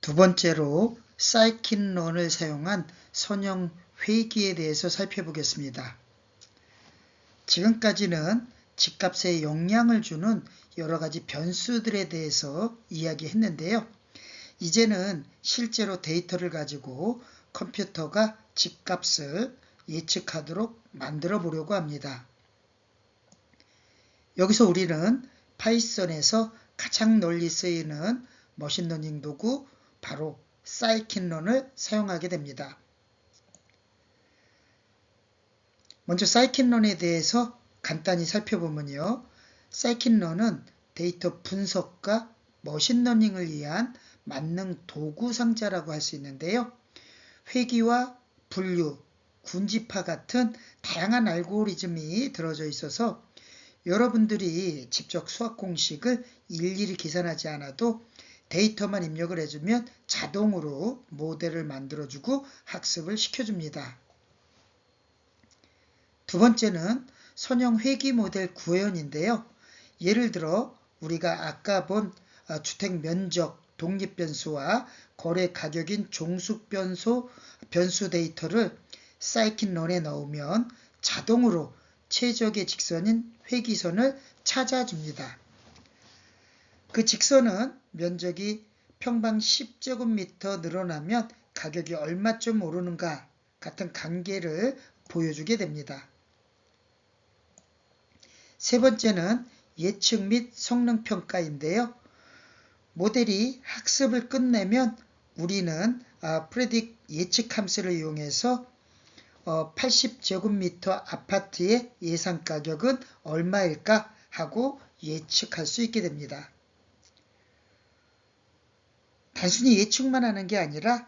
두 번째로 사이킨론을 사용한 선형 회귀에 대해서 살펴보겠습니다. 지금까지는 집값에 영향을 주는 여러 가지 변수들에 대해서 이야기했는데요. 이제는 실제로 데이터를 가지고 컴퓨터가 집값을 예측하도록 만들어 보려고 합니다. 여기서 우리는 파이썬에서 가장 널리 쓰이는 머신러닝 도구 바로 사이킨론을 사용하게 됩니다. 먼저 사이킨론에 대해서 간단히 살펴보면요. 사이킨론은 데이터 분석과 머신러닝을 위한 만능 도구 상자라고 할 수 있는데요. 회귀와 분류, 군집화 같은 다양한 알고리즘이 들어져 있어서 여러분들이 직접 수학 공식을 일일이 계산하지 않아도 데이터만 입력을 해주면 자동으로 모델을 만들어주고 학습을 시켜줍니다. 두 번째는 선형 회귀 모델 구현인데요. 예를 들어 우리가 아까 본 주택 면적, 독립변수와 거래 가격인 종속변수 데이터를 사이킨론에 넣으면 자동으로 최적의 직선인 회귀선을 찾아줍니다. 그 직선은 면적이 평방 10제곱미터 늘어나면 가격이 얼마쯤 오르는가 같은 관계를 보여주게 됩니다. 세 번째는 예측 및 성능평가인데요. 모델이 학습을 끝내면 우리는 프레딕 예측 함수를 이용해서 80제곱미터 아파트의 예상 가격은 얼마일까 하고 예측할 수 있게 됩니다. 단순히 예측만 하는 게 아니라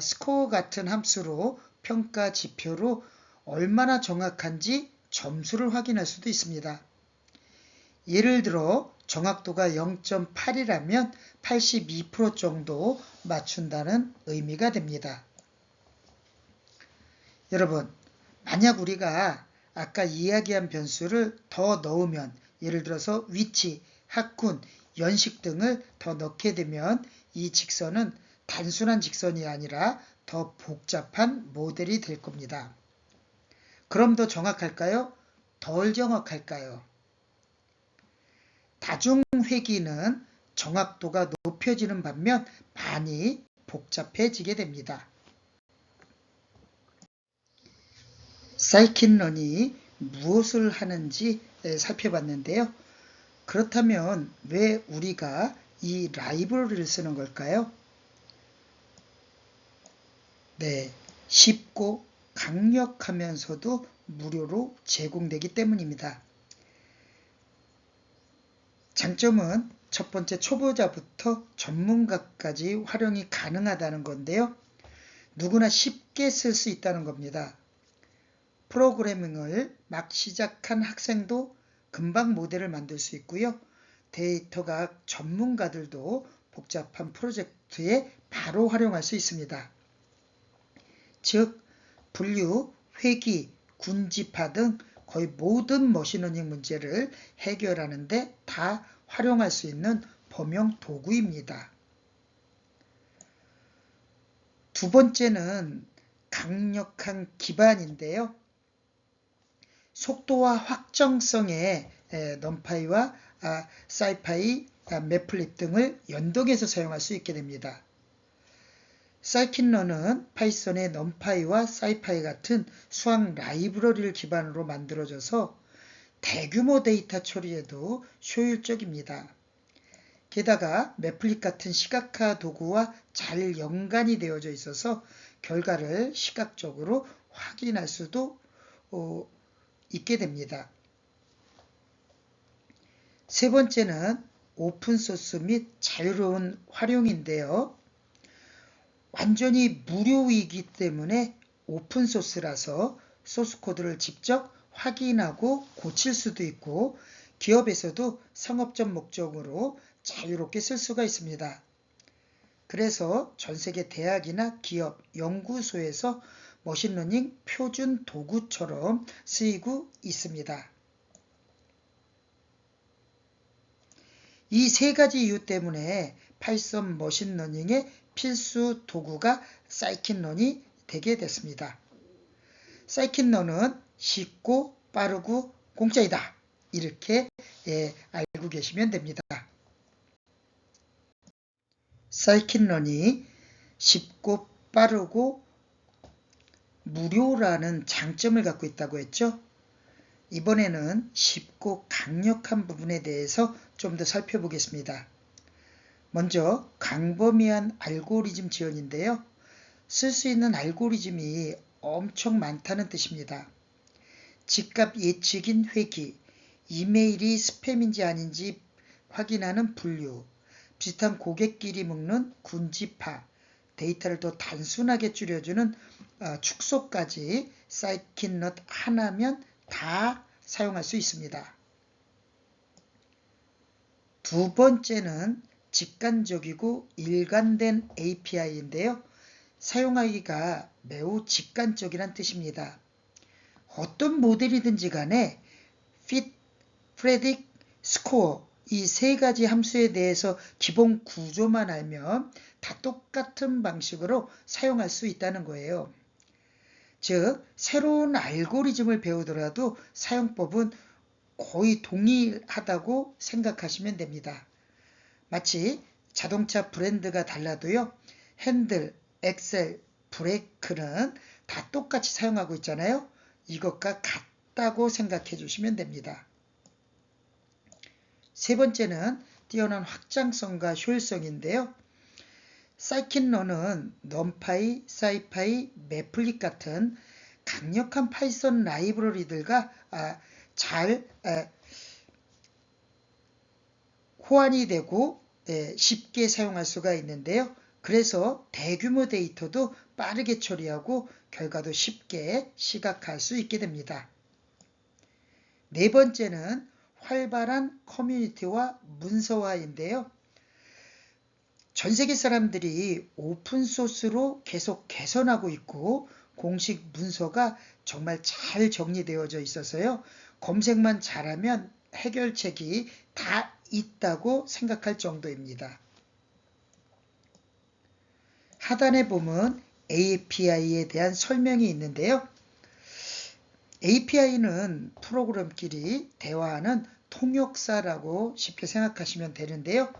스코어 같은 함수로 평가 지표로 얼마나 정확한지 점수를 확인할 수도 있습니다. 예를 들어 정확도가 0.8이라면 82% 정도 맞춘다는 의미가 됩니다. 여러분, 만약 우리가 아까 이야기한 변수를 더 넣으면 예를 들어서 위치, 학군, 연식 등을 더 넣게 되면 이 직선은 단순한 직선이 아니라 더 복잡한 모델이 될 겁니다. 그럼 더 정확할까요? 덜 정확할까요? 다중회귀는 정확도가 높여지는 반면 많이 복잡해지게 됩니다. 사이킨론이 무엇을 하는지 살펴봤는데요. 그렇다면 왜 우리가 이 라이브러리를 쓰는 걸까요? 네, 쉽고 강력하면서도 무료로 제공되기 때문입니다. 장점은 첫 번째 초보자부터 전문가까지 활용이 가능하다는 건데요. 누구나 쉽게 쓸 수 있다는 겁니다. 프로그래밍을 막 시작한 학생도 금방 모델을 만들 수 있고요. 데이터과학 전문가들도 복잡한 프로젝트에 바로 활용할 수 있습니다. 즉, 분류, 회귀, 군집화 등 거의 모든 머신러닝 문제를 해결하는 데 다 활용할 수 있는 범용 도구입니다. 두 번째는 강력한 기반인데요. 속도와 확정성의 넘파이와 사이파이, 매플립 등을 연동해서 사용할 수 있게 됩니다. 사이킨런은 파이썬의 넘파이와 사이파이 같은 수학 라이브러리를 기반으로 만들어져서 대규모 데이터 처리에도 효율적입니다. 게다가 매플립 같은 시각화 도구와 잘 연관이 되어져 있어서 결과를 시각적으로 확인할 수도 있게 됩니다. 세 번째는 오픈소스 및 자유로운 활용인데요. 완전히 무료이기 때문에 오픈소스라서 소스코드를 직접 확인하고 고칠 수도 있고 기업에서도 상업적 목적으로 자유롭게 쓸 수가 있습니다. 그래서 전 세계 대학이나 기업, 연구소에서 머신러닝 표준 도구처럼 쓰이고 있습니다. 이 세 가지 이유 때문에 파이썬 머신러닝의 필수 도구가 사이킨런이 되게 됐습니다. 사이킨런은 쉽고 빠르고 공짜이다. 이렇게 알고 계시면 됩니다. 사이킨런이 쉽고 빠르고 무료라는 장점을 갖고 있다고 했죠. 이번에는 쉽고 강력한 부분에 대해서 좀 더 살펴보겠습니다. 먼저 광범위한 알고리즘 지원인데요. 쓸 수 있는 알고리즘이 엄청 많다는 뜻입니다. 집값 예측인 회귀, 이메일이 스팸인지 아닌지 확인하는 분류, 비슷한 고객끼리 묶는 군집화, 데이터를 더 단순하게 줄여주는 축소까지 사이킨럿 하나면 다 사용할 수 있습니다. 두 번째는 직관적이고 일관된 API인데요. 사용하기가 매우 직관적이란 뜻입니다. 어떤 모델이든지 간에 fit, predict, score 이 세 가지 함수에 대해서 기본 구조만 알면 다 똑같은 방식으로 사용할 수 있다는 거예요. 즉, 새로운 알고리즘을 배우더라도 사용법은 거의 동일하다고 생각하시면 됩니다. 마치 자동차 브랜드가 달라도요. 핸들, 엑셀, 브레이크는 다 똑같이 사용하고 있잖아요. 이것과 같다고 생각해 주시면 됩니다. 세 번째는 뛰어난 확장성과 효율성인데요. 사이킨런은 넘파이, 사이파이, 매플릿 같은 강력한 파이썬 라이브러리들과 잘 호환이 되고 쉽게 사용할 수가 있는데요. 그래서 대규모 데이터도 빠르게 처리하고 결과도 쉽게 시각할 수 있게 됩니다. 네 번째는 활발한 커뮤니티와 문서화인데요. 전 세계 사람들이 오픈소스로 계속 개선하고 있고 공식 문서가 정말 잘 정리되어져 있어서요. 검색만 잘하면 해결책이 다 있다고 생각할 정도입니다. 하단에 보면 API에 대한 설명이 있는데요. API는 프로그램끼리 대화하는 통역사라고 쉽게 생각하시면 되는데요.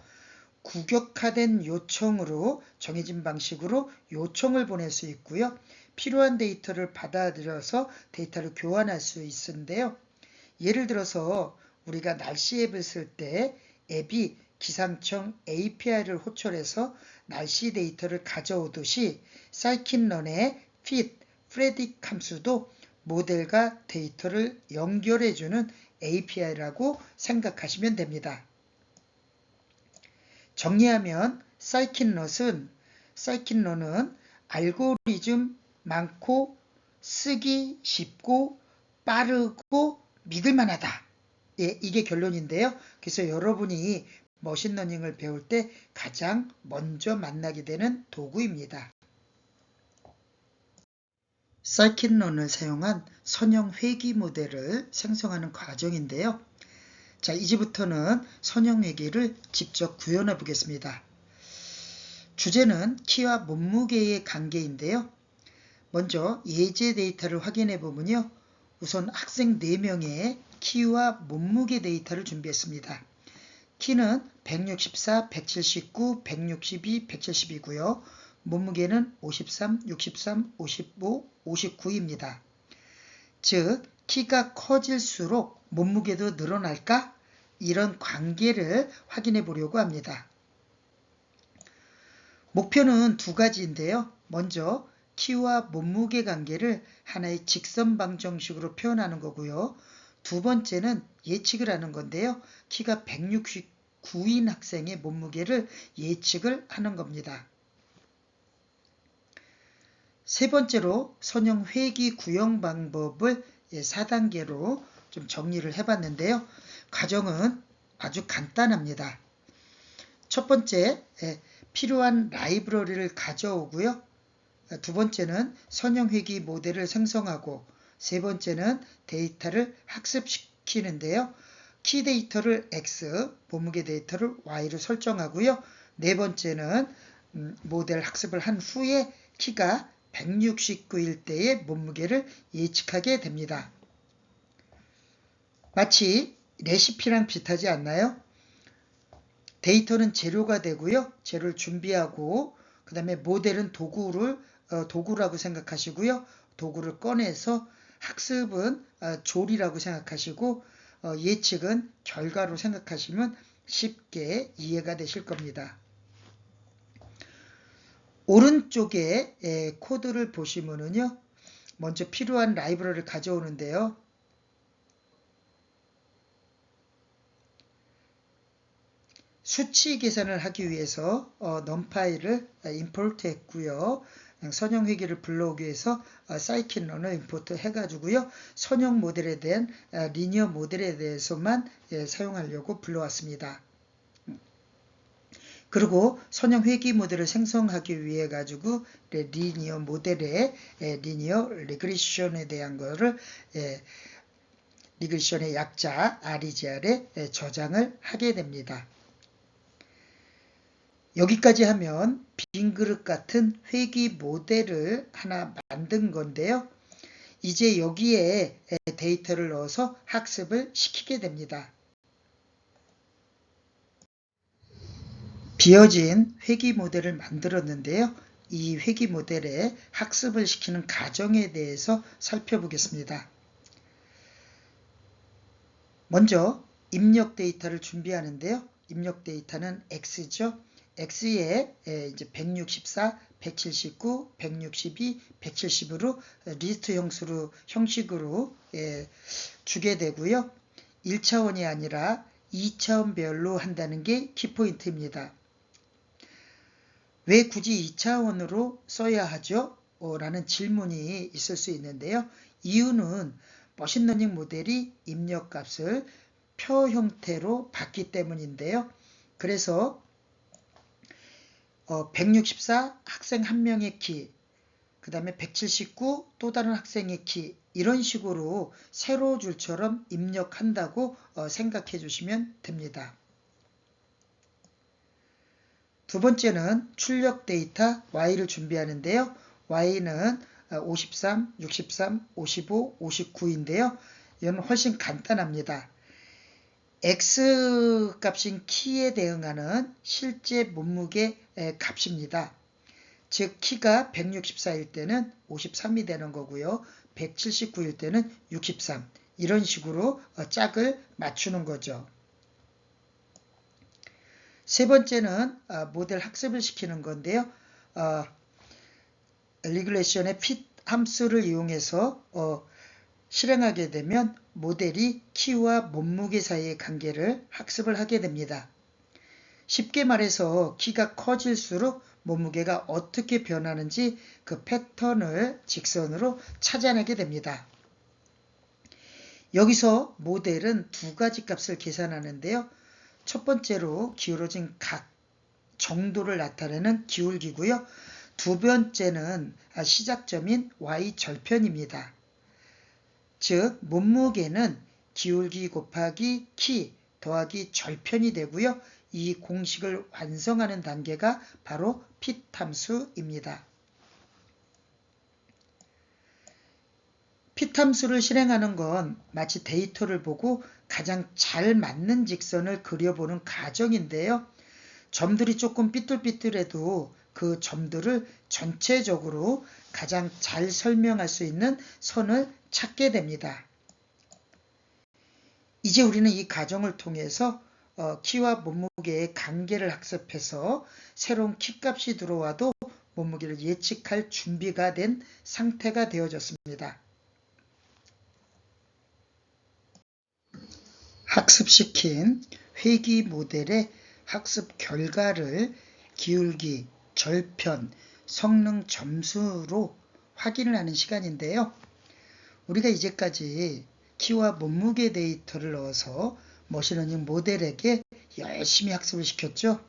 구격화된 요청으로 정해진 방식으로 요청을 보낼 수 있고요. 필요한 데이터를 받아들여서 데이터를 교환할 수 있는데요. 예를 들어서 우리가 날씨 앱을 쓸 때 앱이 기상청 API를 호출해서 날씨 데이터를 가져오듯이 사이킨런의 fit, predict 함수도 모델과 데이터를 연결해주는 API라고 생각하시면 됩니다. 정리하면 사이킨런은 알고리즘 많고 쓰기 쉽고 빠르고 믿을만하다. 이게 결론인데요. 그래서 여러분이 머신러닝을 배울 때 가장 먼저 만나게 되는 도구입니다. 사이킨런을 사용한 선형 회귀 모델을 생성하는 과정인데요. 자, 이제부터는 선형 회귀를 직접 구현해 보겠습니다. 주제는 키와 몸무게의 관계인데요. 먼저 예제 데이터를 확인해 보면요. 우선 학생 4명의 키와 몸무게 데이터를 준비했습니다. 키는 164, 179, 162, 170이고요. 몸무게는 53, 63, 55, 59입니다. 즉, 키가 커질수록 몸무게도 늘어날까? 이런 관계를 확인해 보려고 합니다. 목표는 두 가지인데요. 먼저 키와 몸무게 관계를 하나의 직선 방정식으로 표현하는 거고요. 두 번째는 예측을 하는 건데요. 키가 169인 학생의 몸무게를 예측을 하는 겁니다. 세 번째로 선형 회귀 구형 방법을 4단계로 좀 정리를 해봤는데요. 과정은 아주 간단합니다. 첫 번째, 필요한 라이브러리를 가져오고요. 두 번째는 선형 회귀 모델을 생성하고 세 번째는 데이터를 학습시키는데요. 키 데이터를 X, 몸무게 데이터를 Y로 설정하고요. 네 번째는 모델 학습을 한 후에 키가 169일 때의 몸무게를 예측하게 됩니다. 마치 레시피랑 비슷하지 않나요? 데이터는 재료가 되고요. 재료를 준비하고 그 다음에 모델은 도구라고 생각하시고요. 도구를 꺼내서 학습은 조리라고 생각하시고 예측은 결과로 생각하시면 쉽게 이해가 되실 겁니다. 오른쪽에 코드를 보시면은요. 먼저 필요한 라이브러리를 가져오는데요. 수치 계산을 하기 위해서 numPy를 임포트 했고요. 선형 회계를 불러오기 위해서 scikit-learn을 임포트 해가지고요. 선형 모델에 대한 리니어 모델에 대해서만 사용하려고 불러왔습니다. 그리고 선형 회귀 모델을 생성하기 위해 가지고 리니어 모델의 리니어 리그레션에 대한 거를 리그레션의 약자 REGR에 저장을 하게 됩니다. 여기까지 하면 빈 그릇 같은 회귀 모델을 하나 만든 건데요. 이제 여기에 데이터를 넣어서 학습을 시키게 됩니다. 비어진 회귀 모델을 만들었는데요. 이 회귀 모델에 학습을 시키는 과정에 대해서 살펴보겠습니다. 먼저 입력 데이터를 준비하는데요. 입력 데이터는 X죠. X에 이제 164, 179, 162, 170으로 리스트 형식으로 주게 되고요. 1차원이 아니라 2차원별로 한다는 게 키포인트입니다. 왜 굳이 2차원으로 써야 하죠? 라는 질문이 있을 수 있는데요. 이유는 머신러닝 모델이 입력값을 표 형태로 받기 때문인데요. 그래서 164 학생 한 명의 키, 그 다음에 179 또 다른 학생의 키, 이런 식으로 세로 줄처럼 입력한다고 생각해 주시면 됩니다. 두 번째는 출력 데이터 Y를 준비하는데요. Y는 53, 63, 55, 59인데요. 이건 훨씬 간단합니다. X 값인 키에 대응하는 실제 몸무게 값입니다. 즉 키가 164일 때는 53이 되는 거고요. 179일 때는 63. 이런 식으로 짝을 맞추는 거죠. 세 번째는 모델 학습을 시키는 건데요. 리그레션의 fit 함수를 이용해서 실행하게 되면 모델이 키와 몸무게 사이의 관계를 학습을 하게 됩니다. 쉽게 말해서 키가 커질수록 몸무게가 어떻게 변하는지 그 패턴을 직선으로 찾아내게 됩니다. 여기서 모델은 두 가지 값을 계산하는데요. 첫 번째로 기울어진 각 정도를 나타내는 기울기고요. 두 번째는 시작점인 y절편입니다. 즉 몸무게는 기울기 곱하기 키 더하기 절편이 되고요. 이 공식을 완성하는 단계가 바로 fit 함수입니다. fit 함수를 실행하는 건 마치 데이터를 보고 가장 잘 맞는 직선을 그려보는 과정인데요. 점들이 조금 삐뚤삐뚤해도 그 점들을 전체적으로 가장 잘 설명할 수 있는 선을 찾게 됩니다. 이제 우리는 이 과정을 통해서 키와 몸무게의 관계를 학습해서 새로운 키값이 들어와도 몸무게를 예측할 준비가 된 상태가 되어졌습니다. 학습시킨 회귀 모델의 학습 결과를 기울기, 절편, 성능 점수로 확인을 하는 시간인데요. 우리가 이제까지 키와 몸무게 데이터를 넣어서 머신러닝 모델에게 열심히 학습을 시켰죠.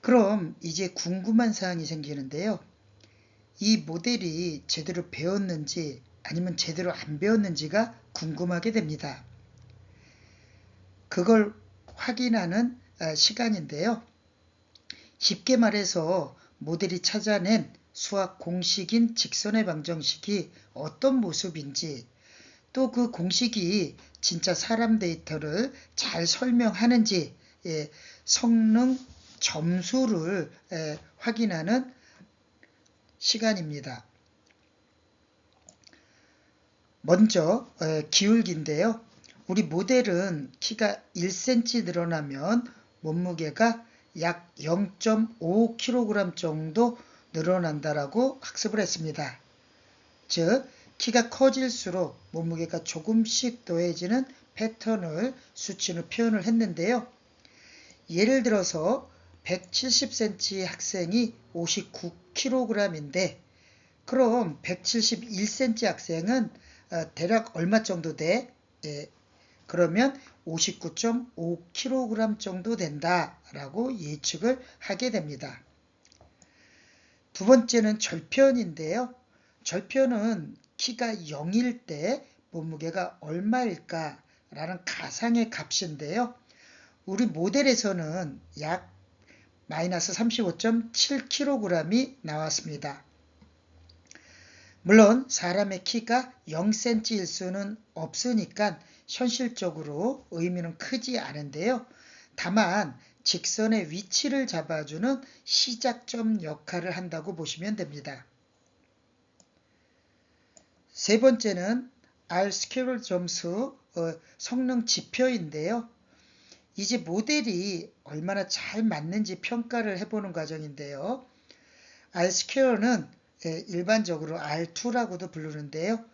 그럼 이제 궁금한 사항이 생기는데요. 이 모델이 제대로 배웠는지 아니면 제대로 안 배웠는지가 궁금하게 됩니다. 그걸 확인하는 시간인데요. 쉽게 말해서 모델이 찾아낸 수학 공식인 직선의 방정식이 어떤 모습인지, 또 그 공식이 진짜 사람 데이터를 잘 설명하는지, 성능 점수를 확인하는 시간입니다. 먼저 기울기인데요. 우리 모델은 키가 1cm 늘어나면 몸무게가 약 0.5kg 정도 늘어난다라고 학습을 했습니다. 즉 키가 커질수록 몸무게가 조금씩 더해지는 패턴을 수치로 표현을 했는데요. 예를 들어서 170cm 학생이 59kg인데 그럼 171cm 학생은 대략 얼마 정도 돼? 그러면 59.5kg 정도 된다라고 예측을 하게 됩니다. 두 번째는 절편인데요. 절편은 키가 0일 때 몸무게가 얼마일까라는 가상의 값인데요. 우리 모델에서는 약 마이너스 35.7kg이 나왔습니다. 물론 사람의 키가 0cm일 수는 없으니까 현실적으로 의미는 크지 않은데요. 다만 직선의 위치를 잡아주는 시작점 역할을 한다고 보시면 됩니다. 세 번째는 R-스퀘어 점수 성능 지표인데요. 이제 모델이 얼마나 잘 맞는지 평가를 해보는 과정인데요. R-스퀘어는 일반적으로 R2라고도 부르는데요.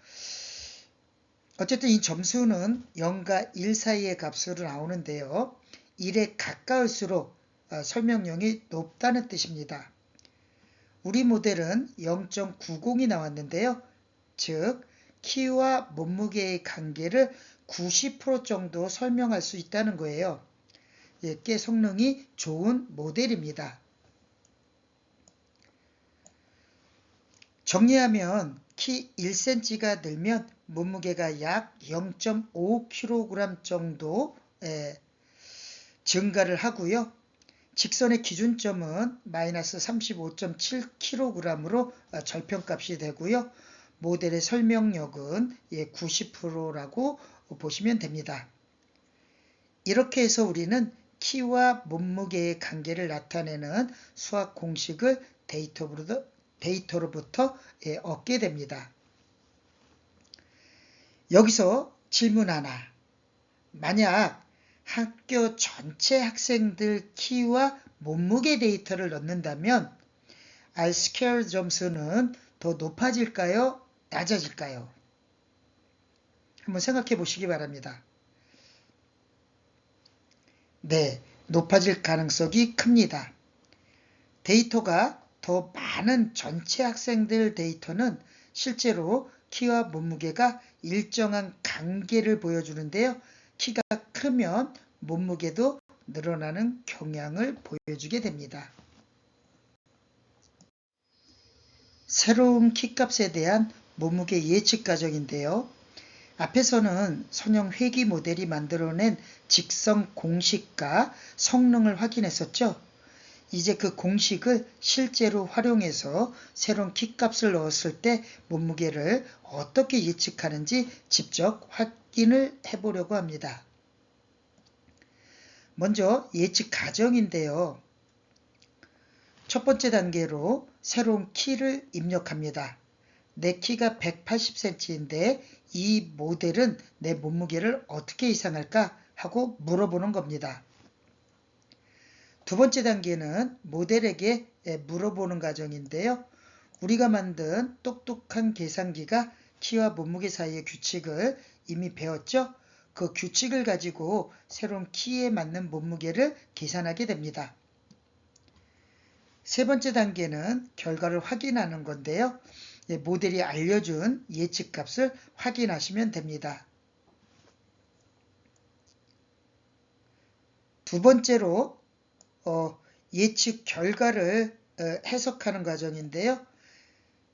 어쨌든 이 점수는 0과 1 사이의 값으로 나오는데요. 1에 가까울수록 설명력이 높다는 뜻입니다. 우리 모델은 0.90이 나왔는데요. 즉 키와 몸무게의 관계를 90% 정도 설명할 수 있다는 거예요. 꽤 성능이 좋은 모델입니다. 정리하면 키 1cm가 늘면 몸무게가 약 0.5kg 정도 증가를 하고요. 직선의 기준점은 마이너스 35.7kg으로 절편값이 되고요. 모델의 설명력은 90%라고 보시면 됩니다. 이렇게 해서 우리는 키와 몸무게의 관계를 나타내는 수학 공식을 데이터로부터 얻게 됩니다. 여기서 질문 하나. 만약 학교 전체 학생들 키와 몸무게 데이터를 넣는다면 R-스퀘어 점수는 더 높아질까요? 낮아질까요? 한번 생각해 보시기 바랍니다. 네, 높아질 가능성이 큽니다. 데이터가 더 많은 전체 학생들 데이터는 실제로 키와 몸무게가 일정한 관계를 보여주는데요. 키가 크면 몸무게도 늘어나는 경향을 보여주게 됩니다. 새로운 키값에 대한 몸무게 예측 과정인데요. 앞에서는 선형 회귀 모델이 만들어낸 직선 공식과 성능을 확인했었죠. 이제 그 공식을 실제로 활용해서 새로운 키값을 넣었을 때 몸무게를 어떻게 예측하는지 직접 확인을 해보려고 합니다. 먼저 예측 과정인데요. 첫 번째 단계로 새로운 키를 입력합니다. 내 키가 180cm인데 이 모델은 내 몸무게를 어떻게 예상할까 하고 물어보는 겁니다. 두 번째 단계는 모델에게 물어보는 과정인데요. 우리가 만든 똑똑한 계산기가 키와 몸무게 사이의 규칙을 이미 배웠죠. 그 규칙을 가지고 새로운 키에 맞는 몸무게를 계산하게 됩니다. 세 번째 단계는 결과를 확인하는 건데요. 모델이 알려준 예측값을 확인하시면 됩니다. 두 번째로 예측 결과를 해석하는 과정인데요.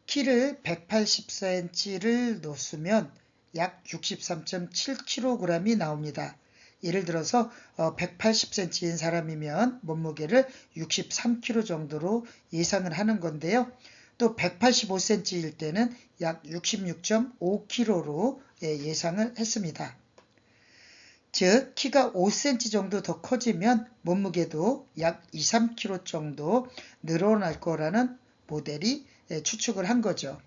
키를 180cm를 놓으면 약 63.7kg이 나옵니다. 예를 들어서 180cm인 사람이면 몸무게를 63kg 정도로 예상을 하는 건데요. 또 185cm일 때는 약 66.5kg로 예상을 했습니다. 즉 키가 5cm 정도 더 커지면 몸무게도 약 2, 3kg 정도 늘어날 거라는 모델이 추측을 한 거죠.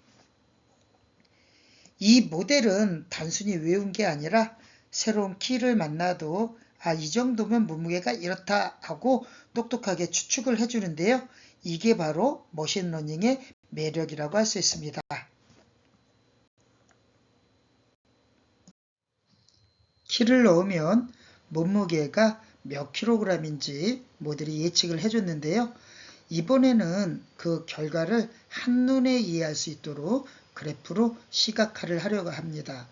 이 모델은 단순히 외운 게 아니라 새로운 키를 만나도 이 정도면 몸무게가 이렇다 하고 똑똑하게 추측을 해주는데요. 이게 바로 머신러닝의 매력이라고 할 수 있습니다. 키를 넣으면 몸무게가 몇 킬로그램인지 모델이 예측을 해줬는데요. 이번에는 그 결과를 한눈에 이해할 수 있도록 그래프로 시각화를 하려고 합니다.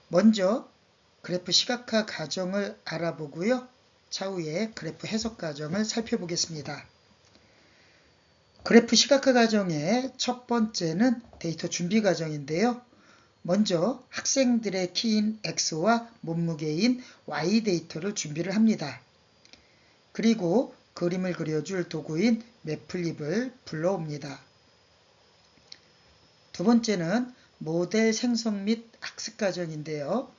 먼저 그래프 시각화 과정을 알아보고요. 차후에 그래프 해석 과정을 살펴보겠습니다. 그래프 시각화 과정의 첫 번째는 데이터 준비 과정인데요. 먼저 학생들의 키인 X와 몸무게인 Y 데이터를 준비를 합니다. 그리고 그림을 그려줄 도구인 매플립을 불러옵니다. 두 번째는 모델 생성 및 학습 과정인데요.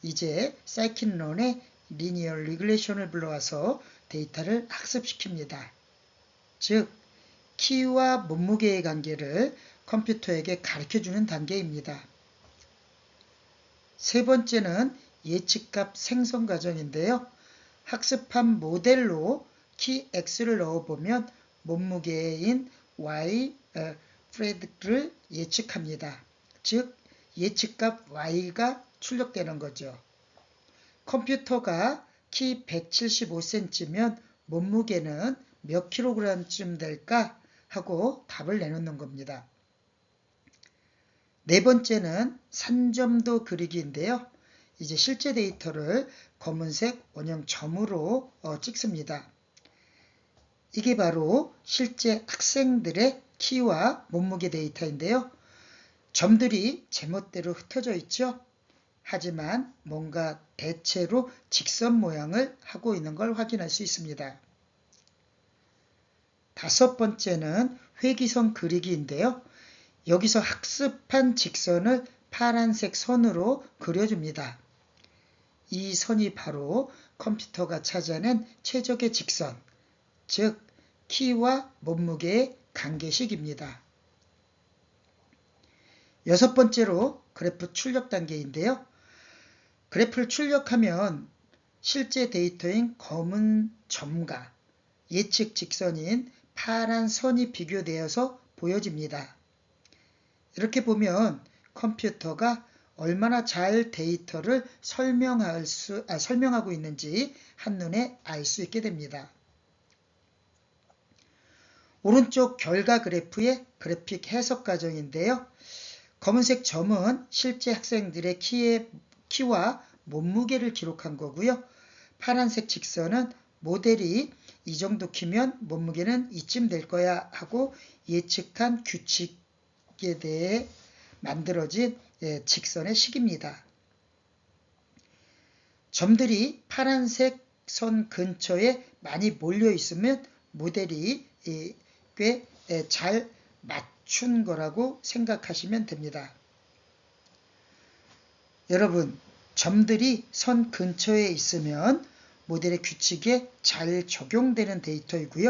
이제 사이킨런의 리니어 리그레이션을 불러와서 데이터를 학습시킵니다. 즉, 키와 몸무게의 관계를 컴퓨터에게 가르쳐주는 단계입니다. 세 번째는 예측값 생성 과정인데요. 학습한 모델로 키 X를 넣어보면 몸무게인 Y 프레드를 예측합니다. 즉 예측값 Y가 출력되는 거죠. 컴퓨터가 키 175cm면 몸무게는 몇 킬로그램쯤 될까 하고 답을 내놓는 겁니다. 네 번째는 산점도 그리기인데요. 이제 실제 데이터를 검은색 원형 점으로 찍습니다. 이게 바로 실제 학생들의 키와 몸무게 데이터인데요. 점들이 제멋대로 흩어져 있죠. 하지만 뭔가 대체로 직선 모양을 하고 있는 걸 확인할 수 있습니다. 다섯 번째는 회기선 그리기인데요. 여기서 학습한 직선을 파란색 선으로 그려줍니다. 이 선이 바로 컴퓨터가 찾아낸 최적의 직선, 즉 키와 몸무게의 관계식입니다. 여섯 번째로 그래프 출력 단계인데요. 그래프를 출력하면 실제 데이터인 검은 점과 예측 직선인 파란 선이 비교되어서 보여집니다. 이렇게 보면 컴퓨터가 얼마나 잘 데이터를 설명하고 있는지 한눈에 알 수 있게 됩니다. 오른쪽 결과 그래프의 그래픽 해석 과정인데요. 검은색 점은 실제 학생들의 키와 몸무게를 기록한 거고요. 파란색 직선은 모델이 이 정도 키면 몸무게는 이쯤 될 거야 하고 예측한 규칙에 대해 만들어진 직선의 식입니다. 점들이 파란색 선 근처에 많이 몰려 있으면 모델이 꽤 잘 맞춘 거라고 생각하시면 됩니다. 여러분, 점들이 선 근처에 있으면 모델의 규칙에 잘 적용되는 데이터이고요.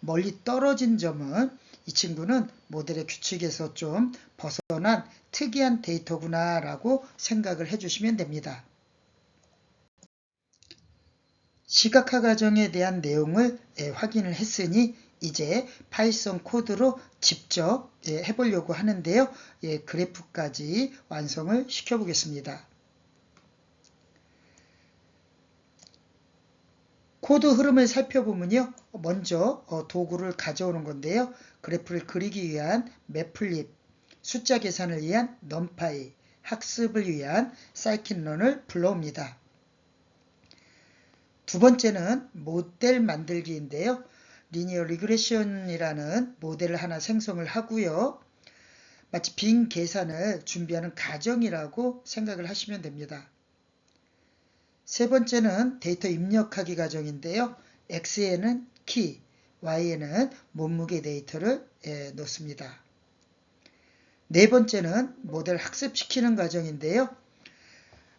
멀리 떨어진 점은 이 친구는 모델의 규칙에서 좀 벗어난 특이한 데이터구나 라고 생각을 해주시면 됩니다. 시각화 과정에 대한 내용을 확인을 했으니 이제 파이썬 코드로 직접 해보려고 하는데요. 그래프까지 완성을 시켜보겠습니다. 코드 흐름을 살펴보면요. 먼저 도구를 가져오는 건데요. 그래프를 그리기 위한 매플립, 숫자 계산을 위한 넘파이, 학습을 위한 사이킨런을 불러옵니다. 두 번째는 모델 만들기인데요. 리니어 리그레션이라는 모델을 하나 생성을 하고요. 마치 빈 계산을 준비하는 과정이라고 생각을 하시면 됩니다. 세 번째는 데이터 입력하기 과정인데요. X에는 키, Y에는 몸무게 데이터를 넣습니다. 네 번째는 모델 학습시키는 과정인데요.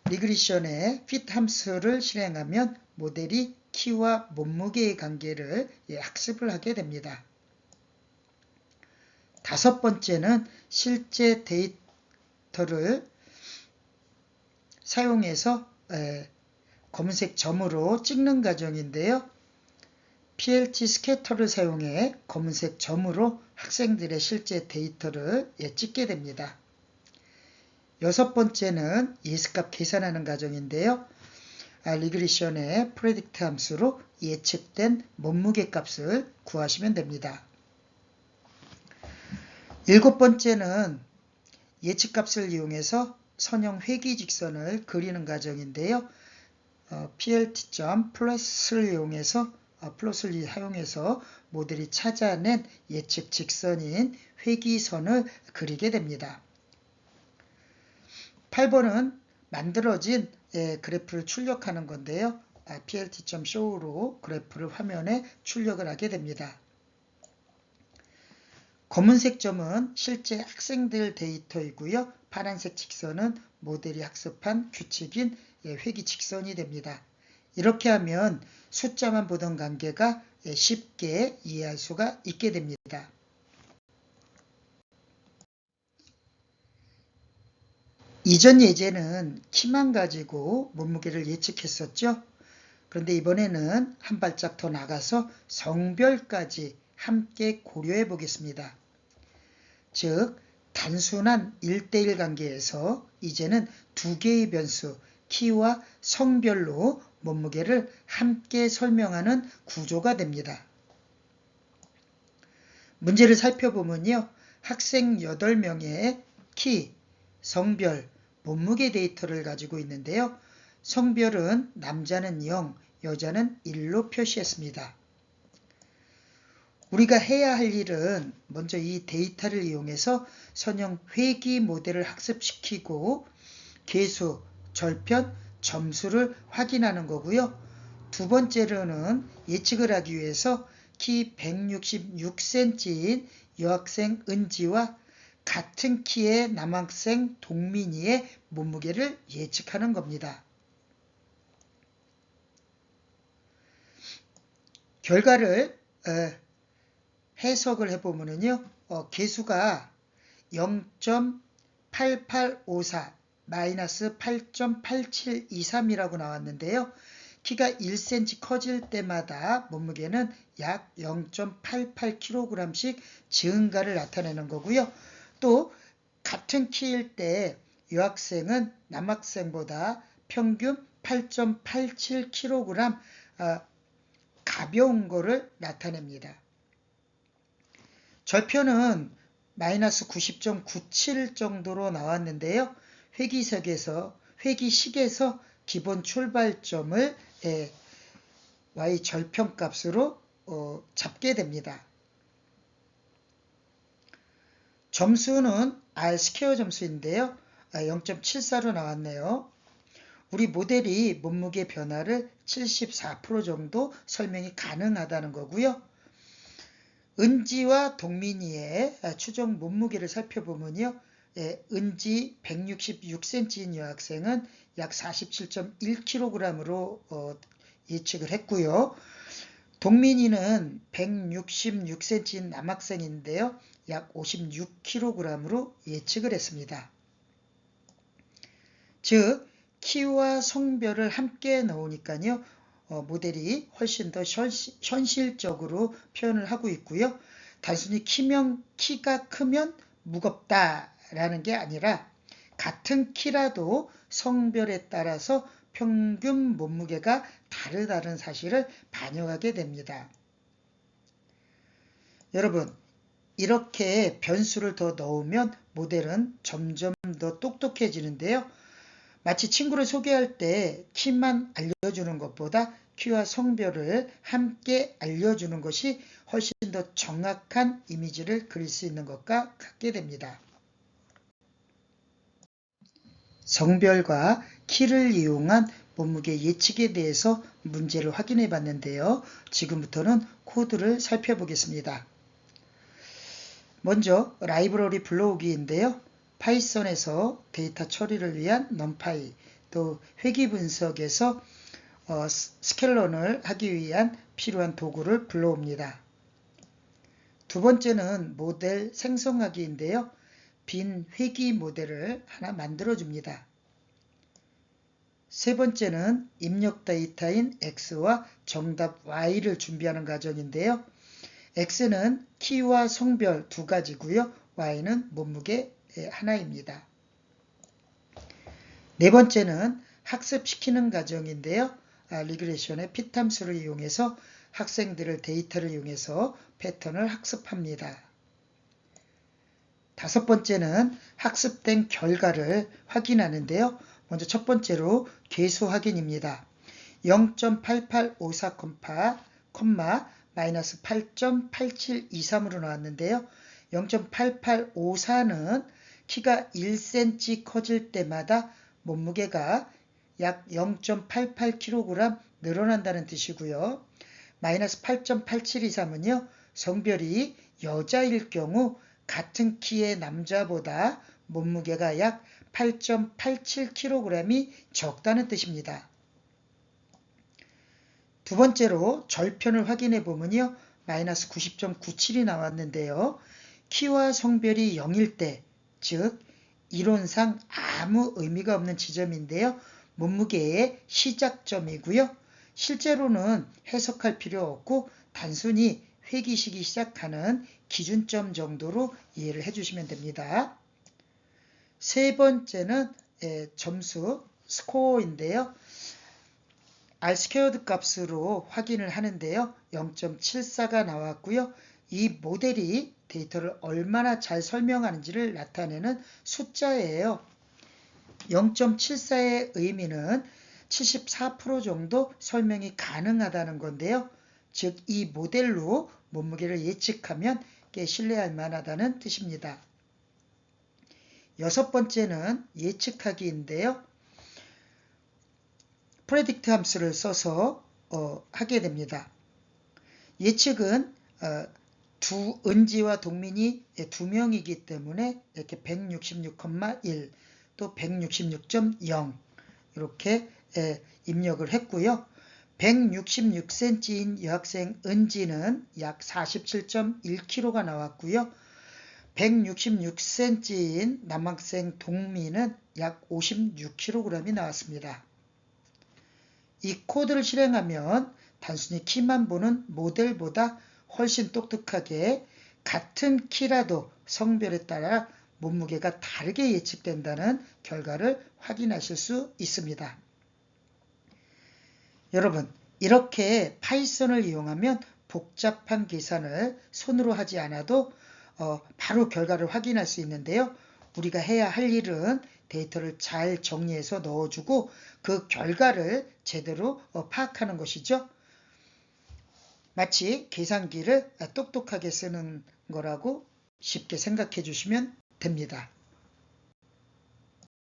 리그레션의 fit 함수를 실행하면 모델이 키와 몸무게의 관계를 학습을 하게 됩니다. 다섯 번째는 실제 데이터를 사용해서 검은색 점으로 찍는 과정인데요. PLT 스캐터를 사용해 검은색 점으로 학생들의 실제 데이터를 찍게 됩니다. 여섯 번째는 예습값 계산하는 과정인데요. 리그레션의 프레딕트 함수로 예측된 몸무게 값을 구하시면 됩니다. 일곱 번째는 예측값을 이용해서 선형 회귀 직선을 그리는 과정인데요. plt.plot을 사용해서 모델이 찾아낸 예측 직선인 회귀선을 그리게 됩니다. 8번은 만들어진 그래프를 출력하는 건데요. plt.show로 그래프를 화면에 출력을 하게 됩니다. 검은색 점은 실제 학생들 데이터이고요. 파란색 직선은 모델이 학습한 규칙인 회귀 직선이 됩니다. 이렇게 하면 숫자만 보던 관계가 쉽게 이해할 수가 있게 됩니다. 이전 예제는 키만 가지고 몸무게를 예측했었죠. 그런데 이번에는 한 발짝 더 나가서 성별까지 함께 고려해 보겠습니다. 즉 단순한 1:1 관계에서 이제는 두 개의 변수 키와 성별로 몸무게를 함께 설명하는 구조가 됩니다. 문제를 살펴보면요. 학생 8명의 키, 성별, 몸무게 데이터를 가지고 있는데요. 성별은 남자는 0, 여자는 1로 표시했습니다. 우리가 해야 할 일은 먼저 이 데이터를 이용해서 선형 회귀 모델을 학습시키고 계수, 절편, 점수를 확인하는 거고요. 두 번째로는 예측을 하기 위해서 키 166cm인 여학생 은지와 같은 키의 남학생 동민이의 몸무게를 예측하는 겁니다. 결과를 해석을 해보면요. 계수가 0.8854 마이너스 8.8723이라고 나왔는데요. 키가 1cm 커질 때마다 몸무게는 약 0.88kg씩 증가를 나타내는 거고요. 또 같은 키일 때 여학생은 남학생보다 평균 8.87kg 가벼운 거를 나타냅니다. 절편은 마이너스 90.97 정도로 나왔는데요. 회귀식에서 기본 출발점을 y 절편값으로 잡게 됩니다. 점수는 R 스퀘어 점수인데요. 0.74로 나왔네요. 우리 모델이 몸무게 변화를 74% 정도 설명이 가능하다는 거고요. 은지와 동민이의 추정 몸무게를 살펴보면요. 은지 166cm인 여학생은 약 47.1kg으로 예측을 했고요. 동민이는 166cm인 남학생인데요. 약 56kg으로 예측을 했습니다. 즉 키와 성별을 함께 넣으니까요. 모델이 훨씬 더 현실적으로 표현을 하고 있고요. 단순히 키가 크면 무겁다라는 게 아니라 같은 키라도 성별에 따라서 평균 몸무게가 다르다는 사실을 반영하게 됩니다. 여러분, 이렇게 변수를 더 넣으면 모델은 점점 더 똑똑해지는데요. 마치 친구를 소개할 때 키만 알려주는 것보다 키와 성별을 함께 알려주는 것이 훨씬 더 정확한 이미지를 그릴 수 있는 것과 같게 됩니다. 성별과 키를 이용한 몸무게 예측에 대해서 문제를 확인해 봤는데요. 지금부터는 코드를 살펴보겠습니다. 먼저 라이브러리 불러오기인데요. 파이썬에서 데이터 처리를 위한 numpy, 또 회귀 분석에서 스켈런을 하기 위한 필요한 도구를 불러옵니다. 두 번째는 모델 생성하기인데요. 빈 회귀 모델을 하나 만들어줍니다. 세 번째는 입력 데이터인 X와 정답 Y를 준비하는 과정인데요. X는 키와 성별 두 가지고요. Y는 몸무게 하나입니다. 네 번째는 학습시키는 과정인데요. 리그레션의 핏함수를 이용해서 학생들을 데이터를 이용해서 패턴을 학습합니다. 다섯 번째는 학습된 결과를 확인하는데요. 먼저 첫 번째로 계수 확인입니다. 0.8854, 마이너스 8.8723으로 나왔는데요. 0.8854는 키가 1cm 커질 때마다 몸무게가 약 0.88kg 늘어난다는 뜻이고요. 마이너스 8.8723은요. 성별이 여자일 경우 같은 키의 남자보다 몸무게가 약 8.87kg이 적다는 뜻입니다. 두 번째로 절편을 확인해 보면요. 마이너스 90.97이 나왔는데요. 키와 성별이 0일 때, 즉 이론상 아무 의미가 없는 지점인데요. 몸무게의 시작점이고요. 실제로는 해석할 필요 없고 단순히 회귀식이 시작하는 기준점 정도로 이해를 해주시면 됩니다. 세 번째는 점수, 스코어인데요. R² 값으로 확인을 하는데요. 0.74가 나왔고요. 이 모델이 데이터를 얼마나 잘 설명하는지를 나타내는 숫자예요. 0.74의 의미는 74% 정도 설명이 가능하다는 건데요. 즉 이 모델로 몸무게를 예측하면 꽤 신뢰할 만하다는 뜻입니다. 여섯 번째는 예측하기인데요. predict 함수를 써서 하게 됩니다. 예측은 은지와 동민이 두 명이기 때문에 이렇게 166,1 또 166.0 이렇게 입력을 했고요. 166cm인 여학생 은지는 약 47.1kg가 나왔고요. 166cm인 남학생 동민은 약 56kg이 나왔습니다. 이 코드를 실행하면 단순히 키만 보는 모델보다 훨씬 똑똑하게 같은 키라도 성별에 따라 몸무게가 다르게 예측된다는 결과를 확인하실 수 있습니다. 여러분, 이렇게 파이썬을 이용하면 복잡한 계산을 손으로 하지 않아도 바로 결과를 확인할 수 있는데요. 우리가 해야 할 일은 데이터를 잘 정리해서 넣어주고 그 결과를 제대로 파악하는 것이죠. 마치 계산기를 똑똑하게 쓰는 거라고 쉽게 생각해 주시면 됩니다.